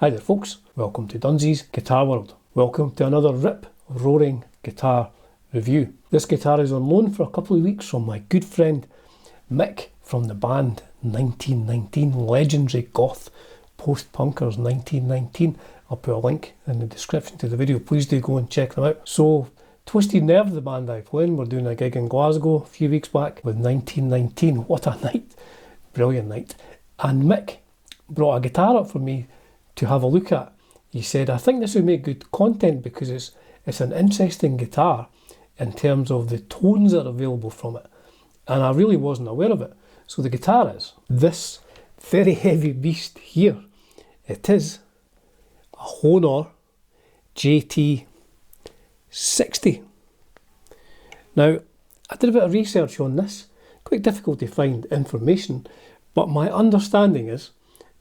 Hi there folks, welcome to Dunsy's Guitar World. Welcome to another rip-roaring guitar review. This guitar is on loan for a couple of weeks from my good friend Mick from the band 1919, legendary goth post-punkers 1919. I'll put a link in the description to the video, please do go and check them out. So, Twisted Nerve, the band I play in, we're doing a gig in Glasgow a few weeks back with 1919. What a night, brilliant night. And Mick brought a guitar up for me to have a look at. He said, I think this would make good content because it's an interesting guitar in terms of the tones that are available from it. And I really wasn't aware of it. So the guitar is this very heavy beast here. It is a HOHNER JT-60. Now, I did a bit of research on this. Quite difficult to find information, but my understanding is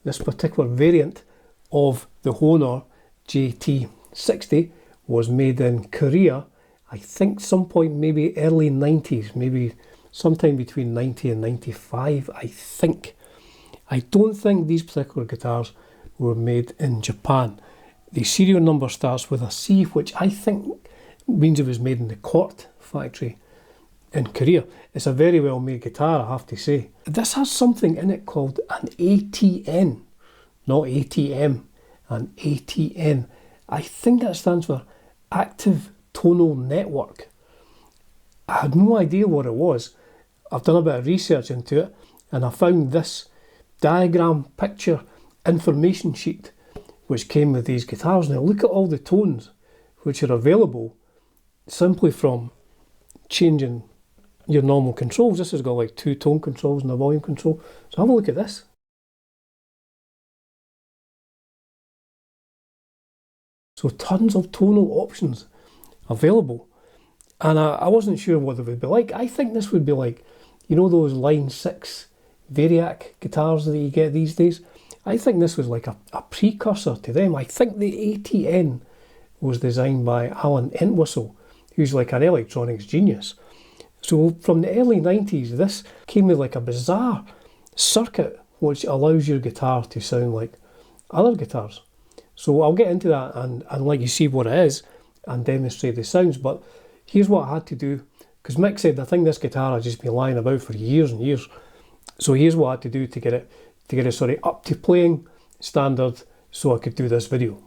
this particular variant of the HOHNER JT-60 was made in Korea, I think some point maybe early 90s, maybe sometime between 90 and 95, I think. I don't think these particular guitars were made in Japan. The serial number starts with a C, which I think means it was made in the Court factory in Korea. It's a very well made guitar, I have to say. This has something in it called an ATN. Not ATM, an ATN. I think that stands for Active Tonal Network. I had no idea what it was. I've done a bit of research into it and I found this diagram, picture, information sheet which came with these guitars. Now look at all the tones which are available simply from changing your normal controls. This has got like 2 tone controls and a volume control. So have a look at this. So tons of tonal options available. And I wasn't sure what they would be like. I think this would be like, you know those Line 6 Variac guitars that you get these days? I think this was like a precursor to them. I think the ATN was designed by Alan Entwistle, who's like an electronics genius. So from the early 90s, this came with like a bizarre circuit which allows your guitar to sound like other guitars. So I'll get into that and let you see what it is and demonstrate the sounds. But here's what I had to do, because Mick said I think this guitar had just been lying about for years and years. So here's what I had to do to get it up to playing standard so I could do this video.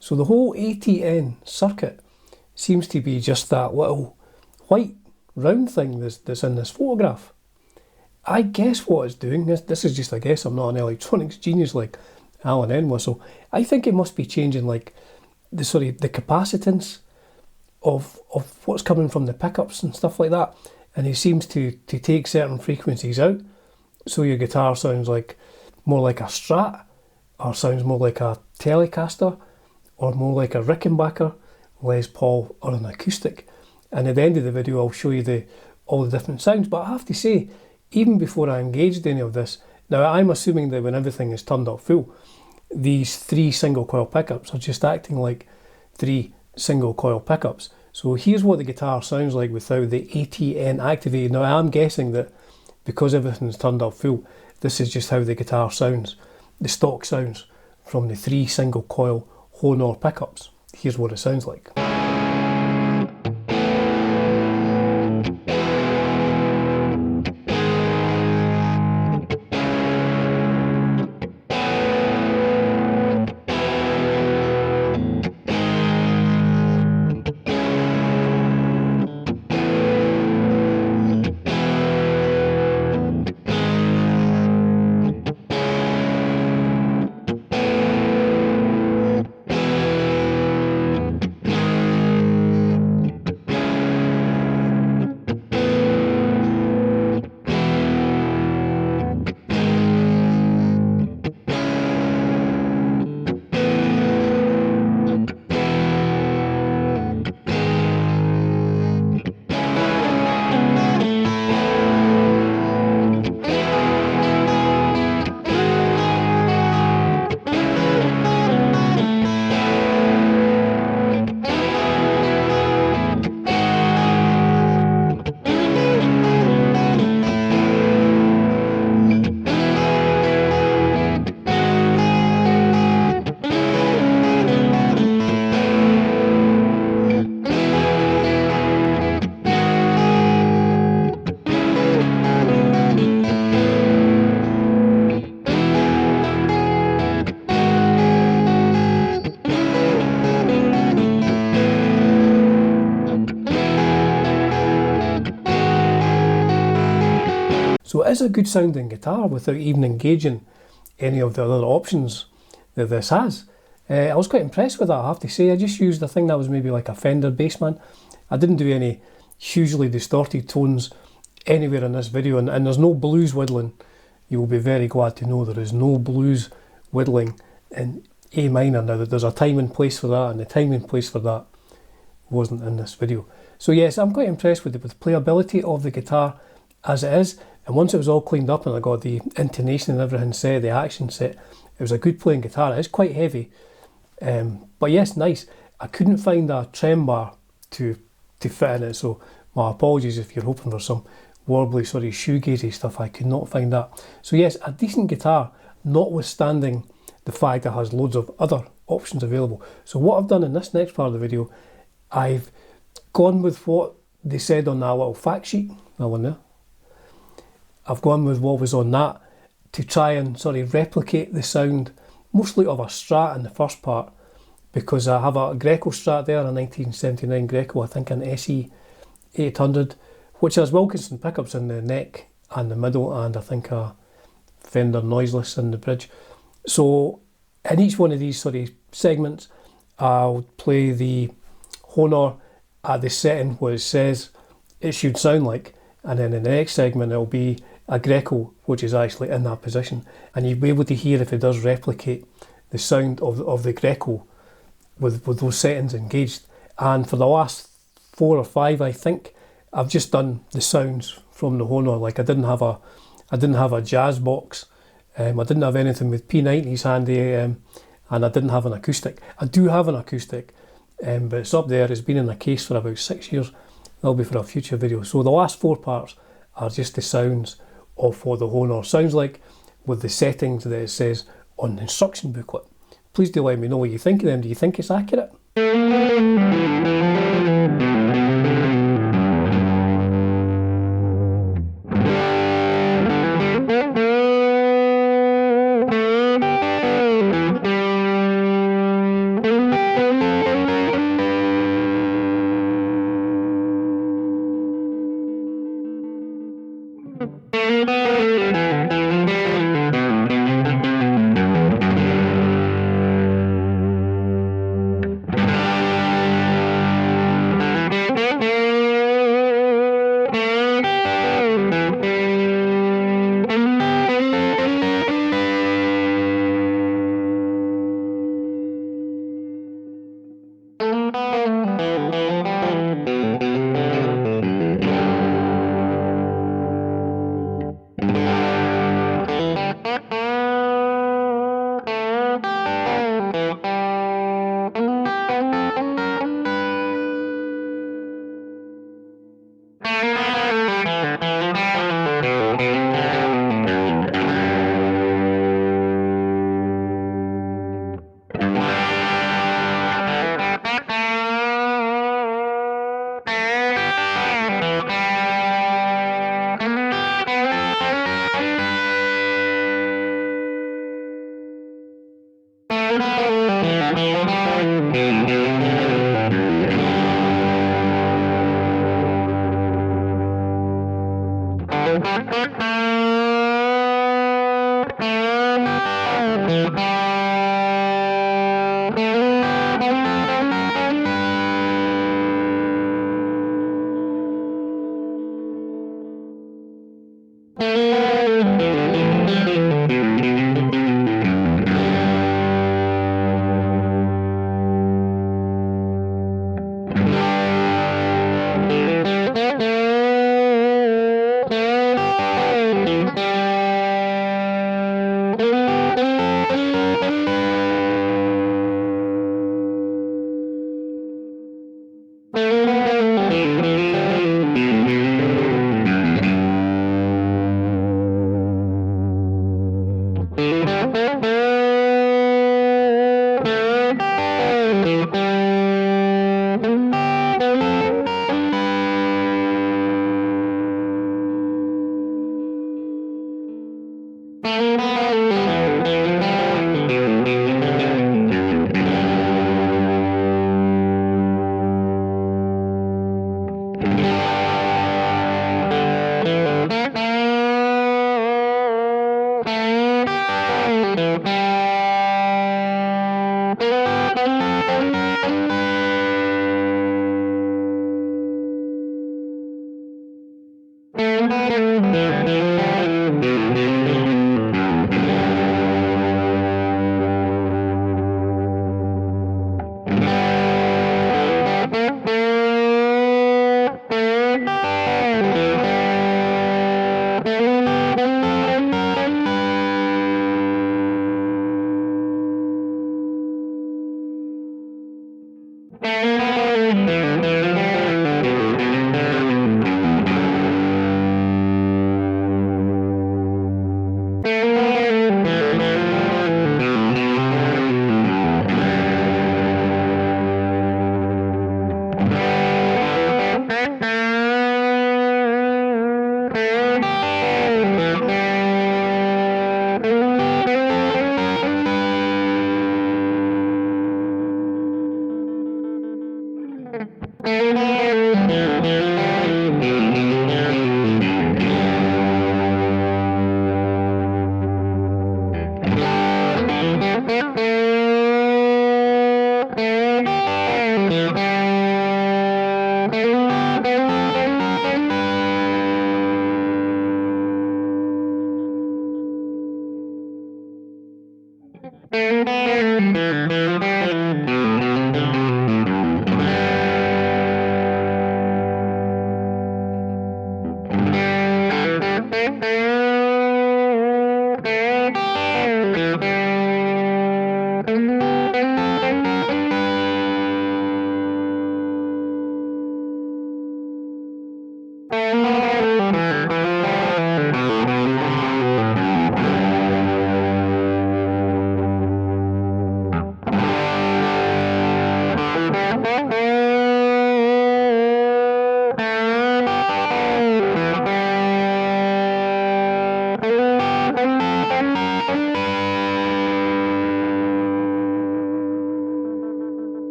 So the whole ATN circuit seems to be just that little white round thing that's in this photograph. I guess what it's doing, this is just a guess, I'm not an electronics genius like Alan Entwistle. I think it must be changing like the capacitance of what's coming from the pickups and stuff like that, and he seems to take certain frequencies out, so your guitar sounds like more like a Strat, or sounds more like a Telecaster, or more like a Rickenbacker, Les Paul, or an acoustic. And at the end of the video I'll show you all the different sounds. But I have to say, even before I engaged any of this, now I'm assuming that when everything is turned up full, these 3 single coil pickups are just acting like 3 single coil pickups. So here's what the guitar sounds like without the ATN activated. Now I'm guessing that because everything's turned up full, this is just how the guitar sounds, the stock sounds from the 3 single coil HOHNER pickups. Here's what it sounds like. So it is a good sounding guitar without even engaging any of the other options that this has. I was quite impressed with that, I have to say. I just used a thing that was maybe like a Fender Bassman. I didn't do any hugely distorted tones anywhere in this video, and there's no blues whittling. You will be very glad to know there is no blues whittling in A minor. Now that there's a time and place for that, and the time and place for that wasn't in this video. So yes, I'm quite impressed with the playability of the guitar as it is. And once it was all cleaned up and I got the intonation and everything set, the action set, it was a good playing guitar. It is quite heavy, but yes, nice. I couldn't find a trem bar to fit in it, so my apologies if you're hoping for some warbly sort of shoegazy stuff. I could not find that. So yes, a decent guitar, notwithstanding the fact it has loads of other options available. So what I've done in this next part of the video, I've gone with what they said on that little fact sheet, that one there. I've gone with what was on that to try and sort of replicate the sound mostly of a Strat in the first part, because I have a Greco Strat there, a 1979 Greco, I think an SE 800, which has Wilkinson pickups in the neck and the middle, and I think a Fender noiseless in the bridge. So in each one of these sort of segments, I'll play the HOHNER at the setting where it says it should sound like, and then in the next segment it'll be a Greco which is actually in that position, and you'll be able to hear if it does replicate the sound of the Greco with those settings engaged. And for the last 4 or 5, I think I've just done the sounds from the HOHNER. Like I didn't have a jazz box, I didn't have anything with P90s handy, and I didn't have an acoustic. I do have an acoustic, but it's up there. It's been in a case for about 6 years. That'll be for a future video. So the last 4 parts are just the sounds of what the HOHNER sounds like with the settings that it says on the instruction booklet. Please do let me know what you think of them. Do you think it's accurate?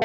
So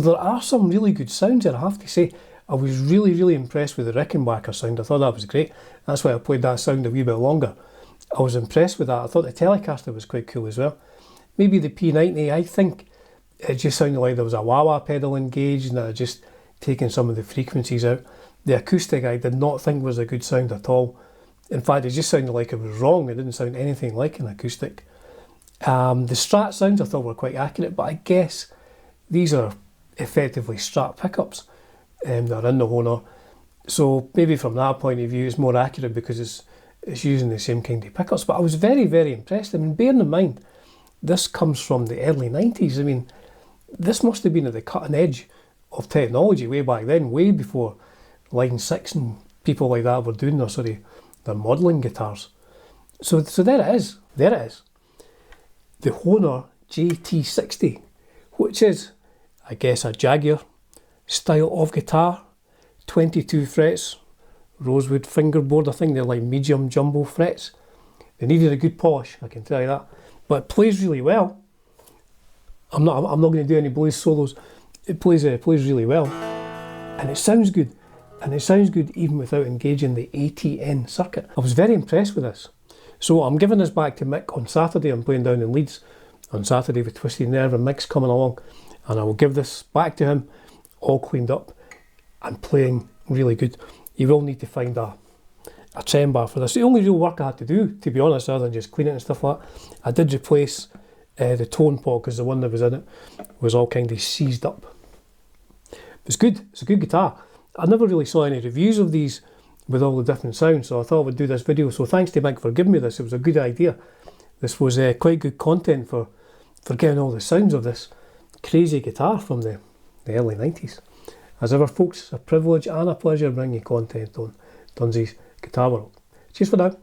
there are some really good sounds there, I have to say. I was really impressed with the Rickenbacker sound. I thought that was great. That's why I played that sound a wee bit longer. I was impressed with that. I thought the Telecaster was quite cool as well. Maybe the P90, I think it just sounded like there was a wah-wah pedal engaged and I had just taken some of the frequencies out. The acoustic I did not think was a good sound at all. In fact, it just sounded like it was wrong. It didn't sound anything like an acoustic. The Strat sounds I thought were quite accurate, but I guess these are effectively Strat pickups that are in the HOHNER. So maybe from that point of view it's more accurate because it's using the same kind of pickups. But I was very impressed. I mean, bearing in mind, this comes from the early 90s. I mean, this must have been at the cutting edge of technology way back then, way before Line 6 and people like that were doing their modelling guitars. So there it is. There it is. The HOHNER JT-60, which is, I guess, a Jaguar style of guitar, 22 frets, rosewood fingerboard. I think they're like medium jumbo frets. They needed a good polish, I can tell you that. But it plays really well. I'm not going to do any blues solos. It plays really well, and it sounds good. And it sounds good even without engaging the ATN circuit. I was very impressed with this. So I'm giving this back to Mick on Saturday. I'm playing down in Leeds on Saturday with Twisted Nerve and Mick's coming along. And I will give this back to him, all cleaned up and playing really good. You will need to find a trem bar for this. The only real work I had to do, to be honest, other than just clean it and stuff like that, I did replace the tone pot because the one that was in it was all kind of seized up. It's good. It's a good guitar. I never really saw any reviews of these with all the different sounds, so I thought I would do this video. So thanks to Mick for giving me this. It was a good idea. This was quite good content for getting all the sounds of this crazy guitar from the early 90s. As ever, folks, it's a privilege and a pleasure bringing you content on Dunsy's Guitar World. Cheers for now.